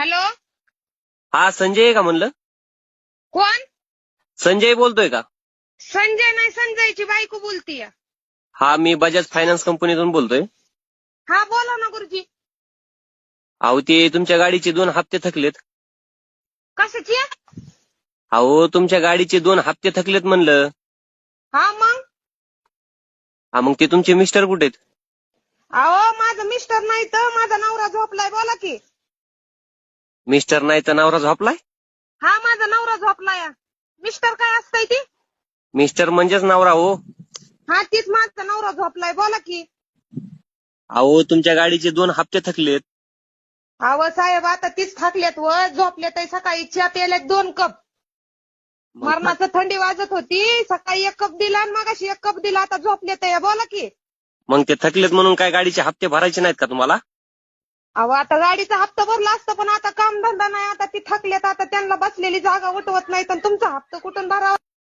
Hello. हा संजय आहे का म्हणलं? कोण? संजय बोलतोय का? संजय नाही, संजयची बायको बोलतीय. हा मी बजाज फायनान्स कंपनीतून बोलतोय. हा बोला ना गुरुजी. अहो ते तुमच्या गाडीचे 2 हप्ते थकलेत. कशाची? अहो तुमच्या गाडीचे 2 हप्ते थकलेत म्हणलं. हा मग हा मग ते तुमचे मिस्टर कुठे आहेत? अहो माझं मिस्टर नाही तर माझा नवरा झोपलाय. बोला की. मिस्टर नाही तर नवरा झोपलाय? हा माझा नवरा झोपलाय. मिस्टर काय असतंय ती? मिस्टर म्हणजेच नवरा हो. हा तीच माझा नवरा झोपलाय. बोला की. अहो तुमच्या गाडीचे 2 हप्ते थकलेत. अहो साहेब आता तीच थाकल्यात व झोपल्यात. सकाळी चहा प्यायल्यात 2 कप. मरणाचं थंडी वाजत होती. सकाळी 1 कप दिला आणि मगाशी 1 कप दिला. आता झोपल्यात. बोला की. मग ते थकलेत म्हणून काय गाडीचे हप्ते भरायचे नाहीत का तुम्हाला? अहो आता गाडीचा हप्ता भरला असतं पण आता काम धंदा नाही. आता ती थकल्यात. आता त्यांना बसलेली जागा उठवत नाही तर तुमचा हप्ता कुठून भरावा?